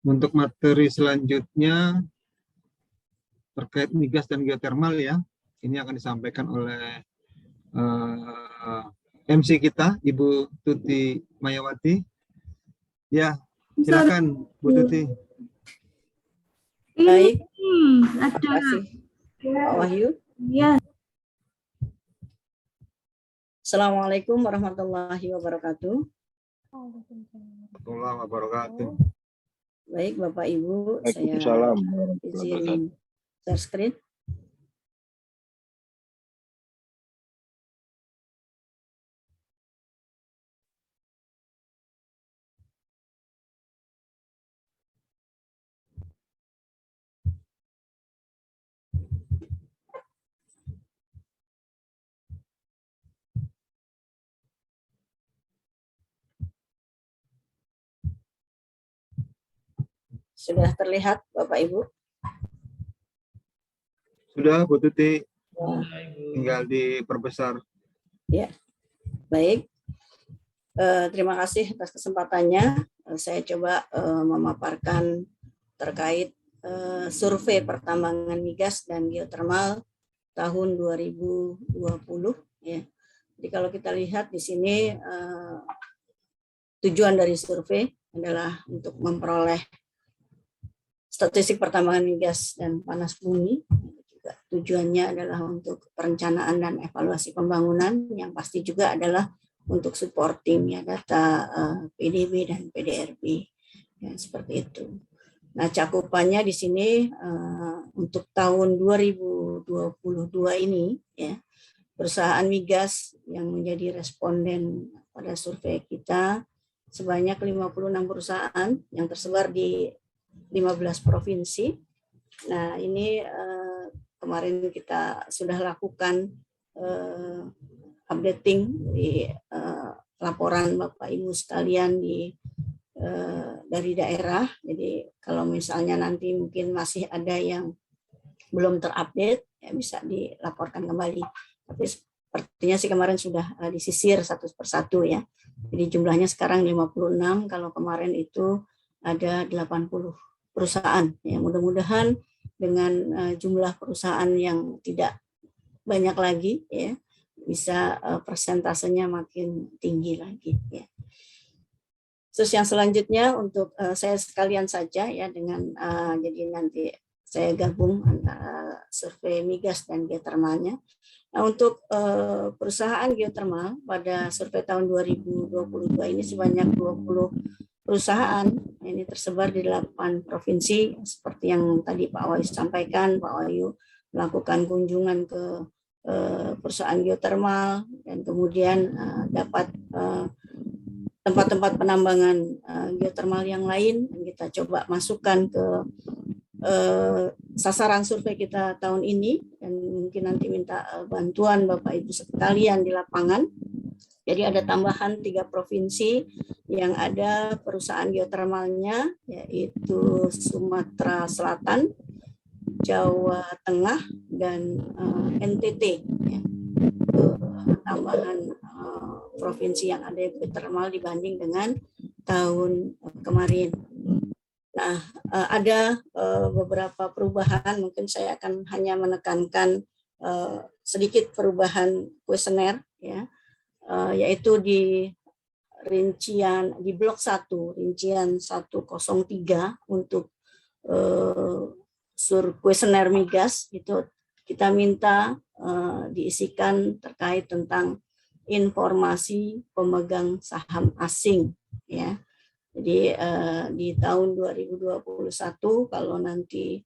Untuk materi selanjutnya terkait migas dan geotermal ya. Ini akan disampaikan oleh MC kita, Ibu Tuti Mayawati. Ya, silakan Bu Tuti. Baik, Ada. terima kasih Pak Wahyu. Ya. Assalamualaikum warahmatullahi wabarakatuh. Warahmatullahi wabarakatuh. Baik Bapak Ibu, saya izin share screen. Sudah terlihat Bapak Ibu? Sudah Bu Tuti, tinggal diperbesar. Ya, baik. Terima kasih atas kesempatannya. Saya coba memaparkan terkait survei pertambangan migas dan geotermal tahun 2020. Ya. Jadi kalau kita lihat di sini tujuan dari survei adalah untuk memperoleh statistik pertambangan migas dan panas bumi. Juga tujuannya adalah untuk perencanaan dan evaluasi pembangunan, yang pasti juga adalah untuk supporting ya data PDB dan PDRB ya, seperti itu. Nah, cakupannya di sini untuk tahun 2022 ini ya, perusahaan migas yang menjadi responden pada survei kita sebanyak 56 perusahaan yang tersebar di 15 provinsi. Nah, ini kemarin kita sudah lakukan updating di laporan Bapak Ibu sekalian dari daerah. Jadi kalau misalnya nanti mungkin masih ada yang belum terupdate, ya bisa dilaporkan kembali. Tapi sepertinya sih kemarin sudah disisir satu persatu ya. Jadi jumlahnya sekarang 56, kalau kemarin itu ada 80 perusahaan. Ya, mudah-mudahan dengan jumlah perusahaan yang tidak banyak lagi ya, bisa persentasenya makin tinggi lagi ya. Terus yang selanjutnya untuk saya sekalian saja ya dengan jadi nanti saya gabung antara survei migas dan geotermalnya. Nah, untuk perusahaan geotermal pada survei tahun 2022 ini sebanyak 20 perusahaan, ini tersebar di 8 provinsi seperti yang tadi Pak Wahyu sampaikan. Pak Wahyu melakukan kunjungan ke perusahaan geotermal dan kemudian dapat tempat-tempat penambangan geotermal yang lain, dan kita coba masukkan ke sasaran survei kita tahun ini, dan mungkin nanti minta bantuan Bapak Ibu sekalian di lapangan. Jadi ada tambahan 3 provinsi yang ada perusahaan geotermalnya, yaitu Sumatera Selatan, Jawa Tengah, dan NTT. Ya. Tambahan provinsi yang ada geotermal dibanding dengan tahun kemarin. Nah, ada beberapa perubahan, mungkin saya akan hanya menekankan sedikit perubahan kuesioner, ya, yaitu di rincian di blok 1, rincian 103 untuk kuesioner migas, itu kita minta diisikan terkait tentang informasi pemegang saham asing ya. Jadi di tahun 2021 kalau nanti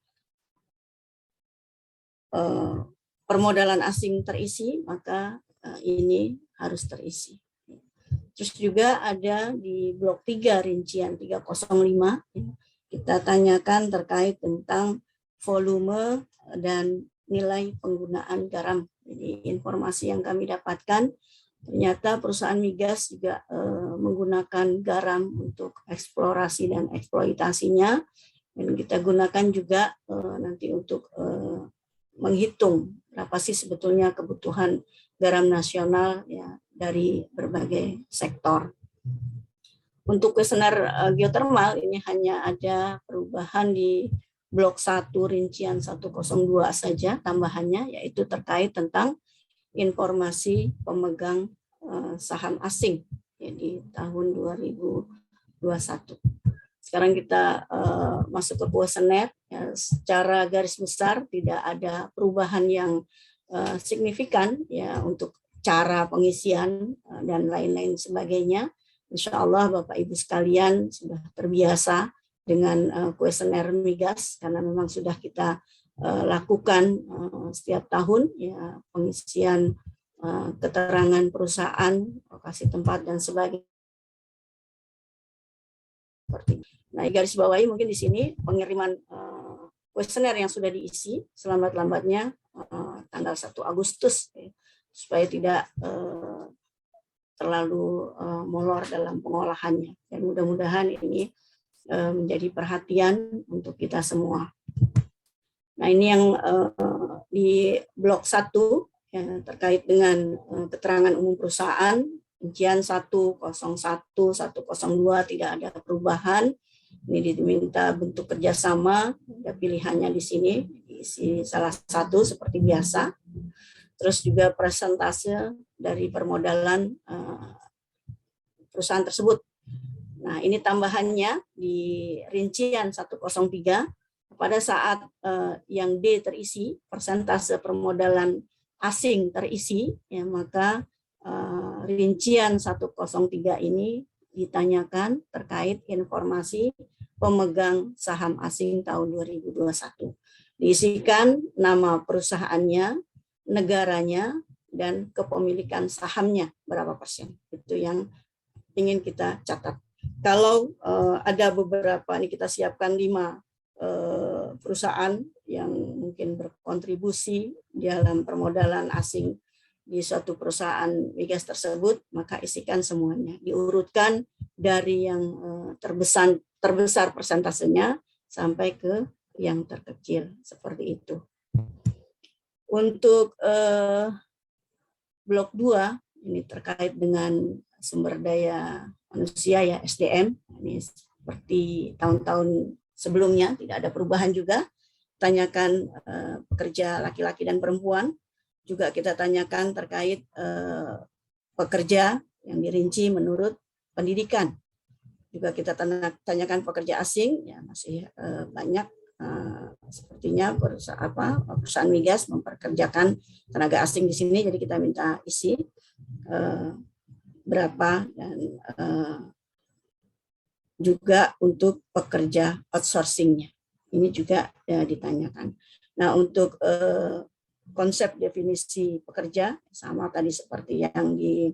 permodalan asing terisi, maka ini harus terisi. Terus juga ada di blok 3 rincian 305 kita tanyakan terkait tentang volume dan nilai penggunaan garam. Jadi informasi yang kami dapatkan, ternyata perusahaan migas juga menggunakan garam untuk eksplorasi dan eksploitasinya, dan kita gunakan juga nanti untuk menghitung berapa sih sebetulnya kebutuhan garam nasional ya dari berbagai sektor. Untuk kuesioner geotermal ini hanya ada perubahan di blok 1 rincian 102 saja tambahannya, yaitu terkait tentang informasi pemegang saham asing ya, di tahun 2021. Sekarang kita masuk ke kuesioner. Ya, secara garis besar tidak ada perubahan yang signifikan ya untuk cara pengisian dan lain-lain sebagainya. Insya Allah Bapak Ibu sekalian sudah terbiasa dengan kuesioner migas karena memang sudah kita lakukan setiap tahun ya, pengisian keterangan perusahaan, lokasi tempat dan sebagainya. Nah, garis bawahi mungkin di sini pengiriman kuesioner yang sudah diisi selambat-lambatnya tanggal 1 Agustus ya, supaya tidak terlalu molor dalam pengolahannya. Dan mudah-mudahan ini menjadi perhatian untuk kita semua. Nah, ini yang di blok 1 ya, terkait dengan keterangan umum perusahaan, rincian 101, 102 tidak ada perubahan. Ini diminta bentuk kerjasama, ada pilihannya di sini, diisi salah satu seperti biasa. Terus juga persentase dari permodalan perusahaan tersebut. Nah, ini tambahannya di rincian 103 pada saat yang D terisi, persentase permodalan asing terisi, ya, maka rincian 103 ini ditanyakan terkait informasi pemegang saham asing tahun 2021. Diisikan nama perusahaannya, negaranya, dan kepemilikan sahamnya berapa persen. Itu yang ingin kita catat. Kalau ada beberapa, ini kita siapkan 5 perusahaan yang mungkin berkontribusi dalam permodalan asing di suatu perusahaan migas tersebut, maka isikan semuanya. Diurutkan dari yang terbesar persentasenya sampai ke yang terkecil, seperti itu. Untuk blok 2, ini terkait dengan sumber daya manusia ya, SDM. Ini seperti tahun-tahun sebelumnya, tidak ada perubahan juga. Tanyakan pekerja laki-laki dan perempuan. Juga kita tanyakan terkait pekerja yang dirinci menurut pendidikan. Juga kita tanyakan pekerja asing, ya masih banyak sepertinya perusahaan migas memperkerjakan tenaga asing di sini, jadi kita minta isi berapa, dan juga untuk pekerja outsourcingnya. Ini juga ditanyakan. Nah, untuk konsep definisi pekerja sama tadi seperti yang di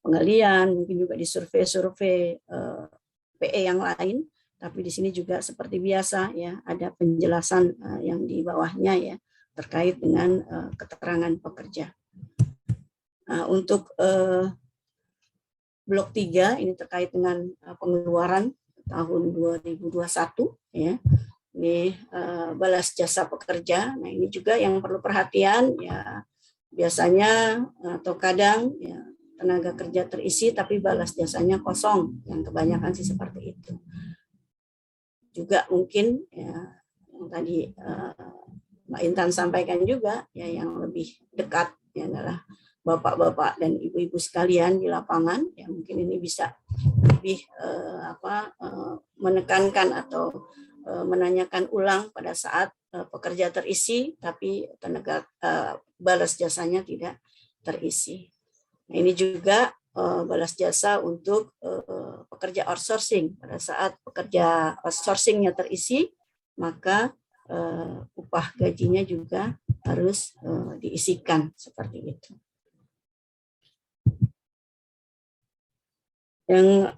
penggalian, mungkin juga di survei-survei PE yang lain, tapi di sini juga seperti biasa ya, ada penjelasan yang di bawahnya ya terkait dengan keterangan pekerja. Nah, untuk blok 3 ini terkait dengan pengeluaran tahun 2021 ya. Ini balas jasa pekerja. Nah, ini juga yang perlu perhatian ya, biasanya atau kadang ya tenaga kerja terisi tapi balas jasanya kosong, yang kebanyakan sih seperti itu. Juga mungkin ya yang tadi Mbak Intan sampaikan juga ya, yang lebih dekat ya adalah bapak-bapak dan ibu-ibu sekalian di lapangan, ya mungkin ini bisa lebih menekankan atau menanyakan ulang pada saat pekerja terisi tapi tenaga balas jasanya tidak terisi. Nah, ini juga balas jasa untuk pekerja outsourcing. Pada saat pekerja outsourcingnya terisi, maka upah gajinya juga harus diisikan seperti itu. Yang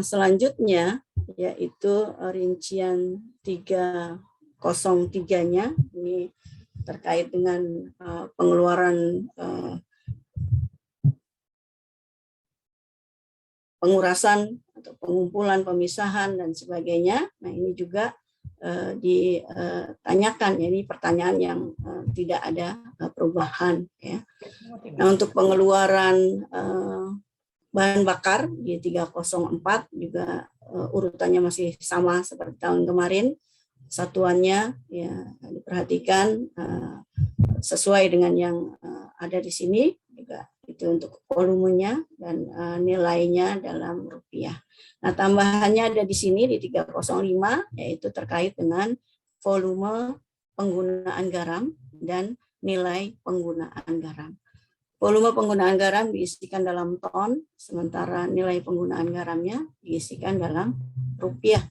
selanjutnya yaitu rincian 303-nya, ini terkait dengan pengeluaran pengurasan atau pengumpulan, pemisahan dan sebagainya. Nah, ini juga ditanyakan, ya, ini pertanyaan yang tidak ada perubahan ya. Nah, untuk pengeluaran bahan bakar di 304 juga urutannya masih sama seperti tahun kemarin. Satuannya ya diperhatikan sesuai dengan yang ada di sini juga, itu untuk volumenya dan nilainya dalam rupiah. Nah, tambahannya ada di sini di 305, yaitu terkait dengan volume penggunaan garam dan nilai penggunaan garam. Volume penggunaan garam diisikan dalam ton, sementara nilai penggunaan garamnya diisikan dalam rupiah.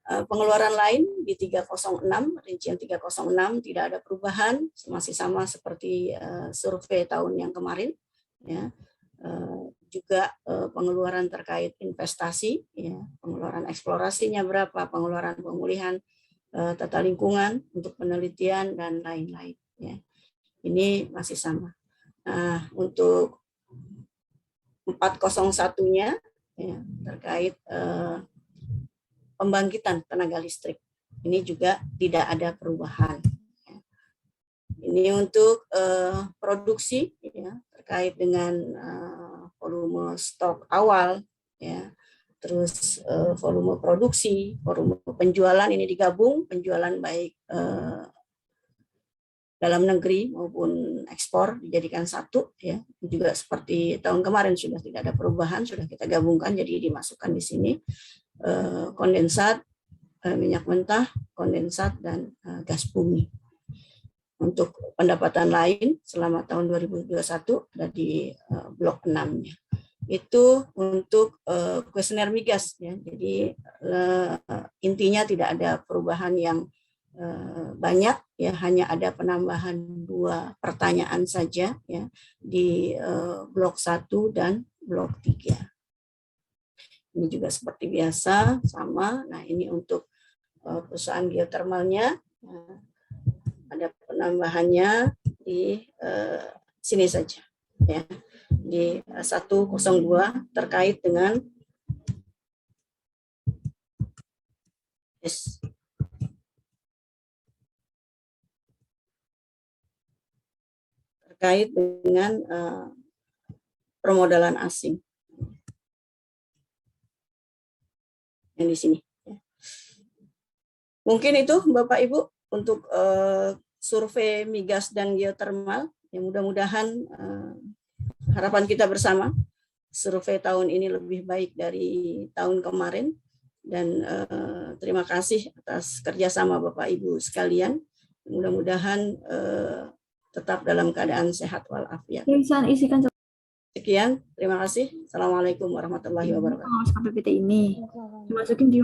Pengeluaran lain di 306, rincian 306 tidak ada perubahan, masih sama seperti survei tahun yang kemarin. Ya. Juga pengeluaran terkait investasi, ya, pengeluaran eksplorasinya berapa, pengeluaran pemulihan tata lingkungan untuk penelitian dan lain-lain. Ya. Ini masih sama. Nah, untuk 401-nya ya, terkait pembangkitan tenaga listrik. Ini juga tidak ada perubahan. Ini untuk produksi ya, terkait dengan volume stok awal, ya, terus volume produksi, volume penjualan ini digabung, penjualan baik dalam negeri maupun ekspor dijadikan satu, ya. Juga seperti tahun kemarin sudah tidak ada perubahan, sudah kita gabungkan jadi dimasukkan di sini. Kondensat, minyak mentah, kondensat, dan gas bumi. Untuk pendapatan lain selama tahun 2021 ada di blok 6-nya. Itu untuk kuesioner migas. Ya. Jadi intinya tidak ada perubahan yang banyak, ya, hanya ada penambahan 2 pertanyaan saja ya, di blok 1 dan blok 3. Ini juga seperti biasa, sama. Nah, ini untuk perusahaan geotermalnya, ada penambahannya di sini saja. Ya, di 102 terkait dengan terkait dengan permodalan asing. Yang di sini. Mungkin itu Bapak Ibu untuk survei migas dan geotermal. Yang mudah-mudahan harapan kita bersama survei tahun ini lebih baik dari tahun kemarin, dan terima kasih atas kerjasama Bapak Ibu sekalian. Mudah-mudahan tetap dalam keadaan sehat walafiat. Sekian, terima kasih. Assalamualaikum warahmatullahi wabarakatuh. KPPT ini dimasukin di